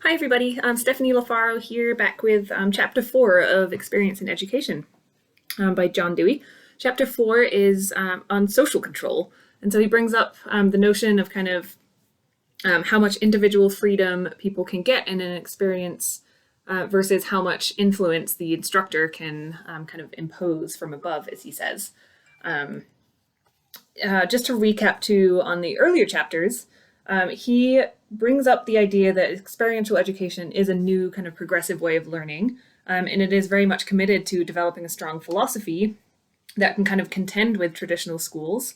Hi everybody, I'm Stephanie LaFaro here, back with Chapter 4 of Experience in Education by John Dewey. Chapter 4 is on social control, and so he brings up the notion of kind of how much individual freedom people can get in an experience versus how much influence the instructor can kind of impose from above, as he says. Just to recap too on the earlier chapters, he brings up the idea that experiential education is a new kind of progressive way of learning, and it is very much committed to developing a strong philosophy that can kind of contend with traditional schools.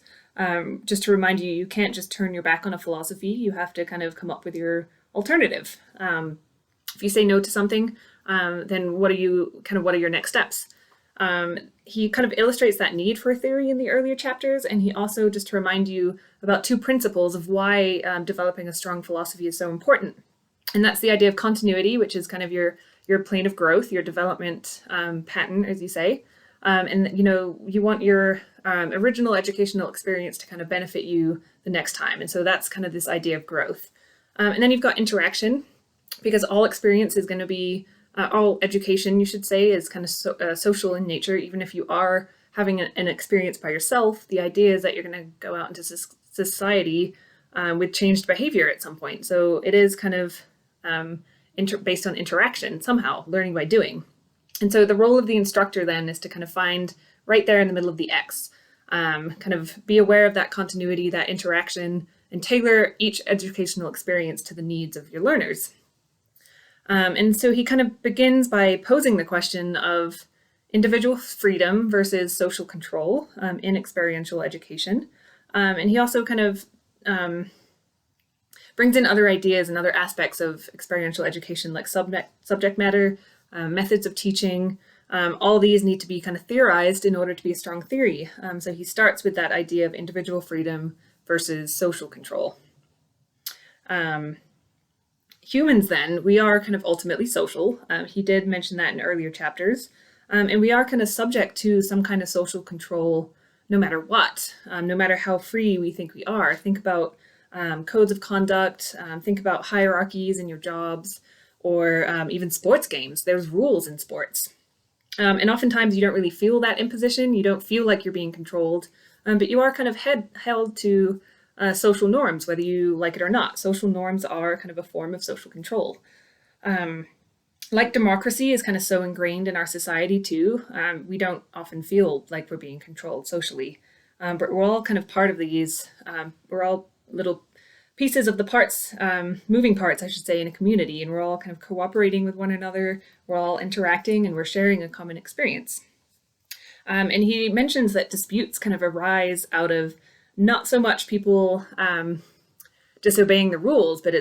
Just to remind you, you can't just turn your back on a philosophy. You have to kind of come up with your alternative. If you say no to something, then what are your next steps? He kind of illustrates that need for theory in the earlier chapters, and he also, just to remind you about two principles of why developing a strong philosophy is so important. And that's the idea of continuity, which is kind of your plane of growth, your development pattern, as you say. And you want your original educational experience to kind of benefit you the next time. And so that's kind of this idea of growth. And then you've got interaction, because all experience is going to be all education, you should say, is kind of social in nature. Even if you are having an experience by yourself, the idea is that you're going to go out into society with changed behavior at some point. So it is kind of based on interaction, somehow, learning by doing. And so the role of the instructor then is to kind of find right there in the middle of the X, kind of be aware of that continuity, that interaction, and tailor each educational experience to the needs of your learners. And so he kind of begins by posing the question of individual freedom versus social control in experiential education. And he also kind of brings in other ideas and other aspects of experiential education, like subject matter, methods of teaching. All these need to be kind of theorized in order to be a strong theory. So he starts with that idea of individual freedom versus social control. Humans, then, we are kind of ultimately social. He did mention that in earlier chapters. And we are kind of subject to some kind of social control no matter what, no matter how free we think we are. Think about codes of conduct, think about hierarchies in your jobs, or even sports games. There's rules in sports. And oftentimes you don't really feel that imposition. You don't feel like you're being controlled, but you are kind of held to social norms, whether you like it or not. Social norms are kind of a form of social control. Like democracy is kind of so ingrained in our society too, we don't often feel like we're being controlled socially, but we're all kind of part of these, we're all little pieces of the parts, moving parts, I should say, in a community, and we're all kind of cooperating with one another, we're all interacting, and we're sharing a common experience. And he mentions that disputes kind of arise out of not so much people disobeying the rules, but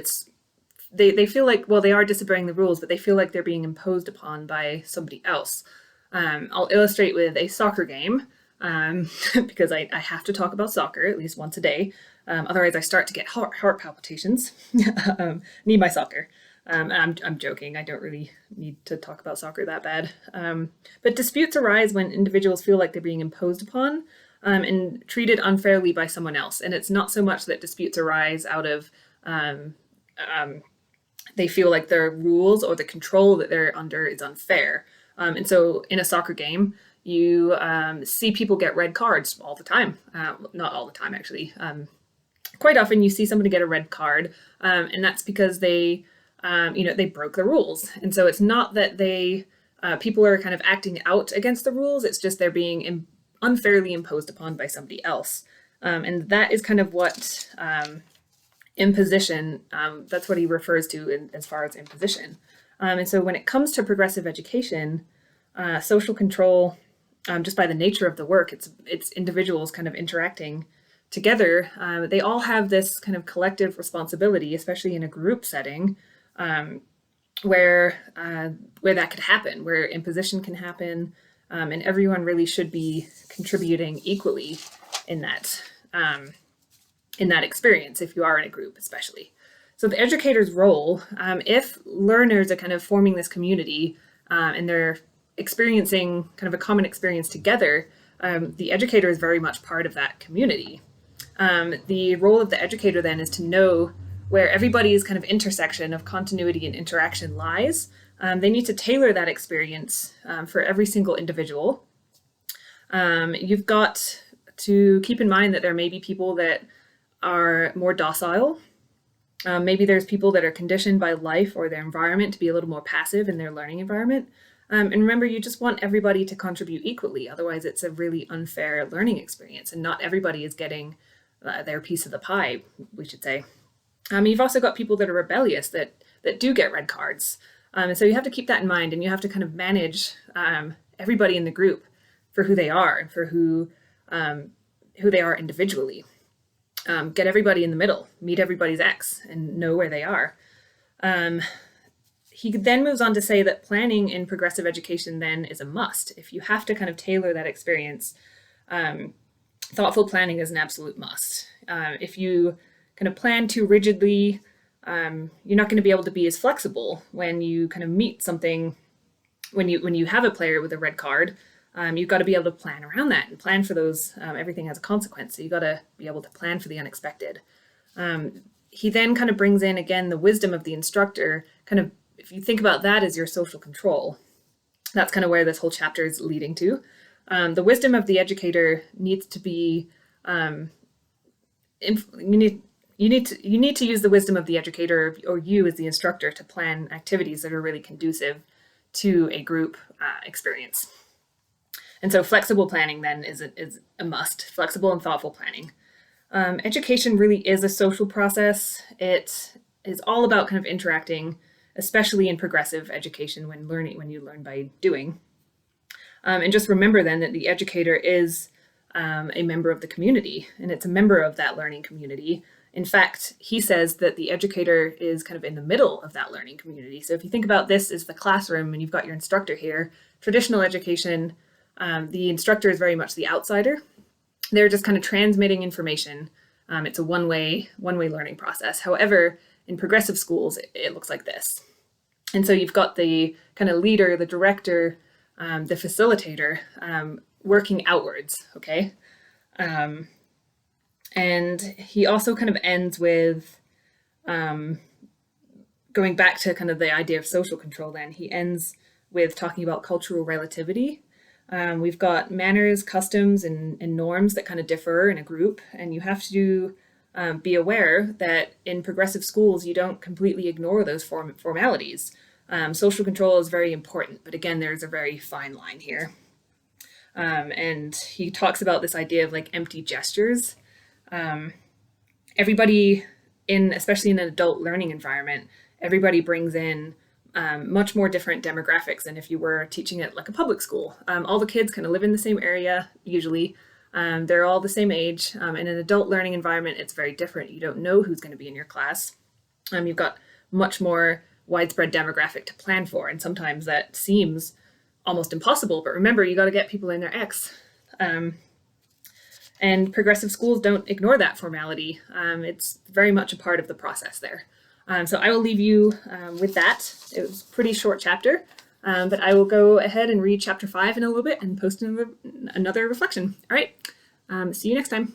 they feel like, well, they are disobeying the rules, but they feel like they're being imposed upon by somebody else. I'll illustrate with a soccer game, because I have to talk about soccer at least once a day. Otherwise, I start to get heart palpitations. Need my soccer. And I'm joking. I don't really need to talk about soccer that bad. But disputes arise when individuals feel like they're being imposed upon and treated unfairly by someone else. And it's not so much that disputes arise out of they feel like their rules or the control that they're under is unfair. And so in a soccer game, you see people get red cards all the time. Not all the time, actually. Quite often you see somebody get a red card, and that's because they broke the rules. And so it's not that people are kind of acting out against the rules, it's just they're being unfairly imposed upon by somebody else. And that is kind of what imposition, that's what he refers to as far as imposition. And so when it comes to progressive education, social control, just by the nature of the work, it's individuals kind of interacting together. They all have this kind of collective responsibility, especially in a group setting, where that could happen, where imposition can happen, and everyone really should be contributing equally in that experience, if you are in a group, especially. So the educator's role, if learners are kind of forming this community and they're experiencing kind of a common experience together, the educator is very much part of that community. The role of the educator then is to know where everybody's kind of intersection of continuity and interaction lies. They need to tailor that experience for every single individual. You've got to keep in mind that there may be people that are more docile. Maybe there's people that are conditioned by life or their environment to be a little more passive in their learning environment. And remember, you just want everybody to contribute equally. Otherwise, it's a really unfair learning experience, and not everybody is getting their piece of the pie, we should say. You've also got people that are rebellious that do get red cards. And so you have to keep that in mind, and you have to kind of manage everybody in the group for who they are and for who they are individually. Get everybody in the middle, meet everybody's X, and know where they are. He then moves on to say that planning in progressive education then is a must. If you have to kind of tailor that experience, thoughtful planning is an absolute must. If you kind of plan too rigidly, you're not going to be able to be as flexible when you kind of meet something, when you have a player with a red card. You've got to be able to plan around that and plan for those. Everything has a consequence, so you've got to be able to plan for the unexpected. He then kind of brings in, again, the wisdom of the instructor. Kind of, if you think about that as your social control, that's kind of where this whole chapter is leading to. The wisdom of the educator needs to be, you need to use the wisdom of the educator, or you as the instructor, to plan activities that are really conducive to a group experience. And so flexible planning then is a must, flexible and thoughtful planning. Education really is a social process. It is all about kind of interacting, especially in progressive education when you learn by doing. And just remember then that the educator is a member of the community, and it's a member of that learning community. In fact, he says that the educator is kind of in the middle of that learning community. So if you think about this as the classroom and you've got your instructor here, traditional education, the instructor is very much the outsider. They're just kind of transmitting information. It's a one-way learning process. However, in progressive schools, it looks like this. And so you've got the kind of leader, the director, the facilitator working outwards, okay? And he also kind of ends with, going back to kind of the idea of social control then, he ends with talking about cultural relativity. We've got manners, customs, and norms that kind of differ in a group, and you have to be aware that in progressive schools, you don't completely ignore those formalities. Social control is very important, but again, there's a very fine line here. And he talks about this idea of like empty gestures. Everybody especially in an adult learning environment, everybody brings in much more different demographics than if you were teaching at like a public school. All the kids kind of live in the same area, usually. They're all the same age. In an adult learning environment, it's very different. You don't know who's going to be in your class. You've got much more widespread demographic to plan for, and sometimes that seems almost impossible. But remember, you got to get people in their X. And progressive schools don't ignore that formality. It's very much a part of the process there. So I will leave you with that. It was a pretty short chapter, but I will go ahead and read chapter 5 in a little bit and post another reflection. All right, see you next time.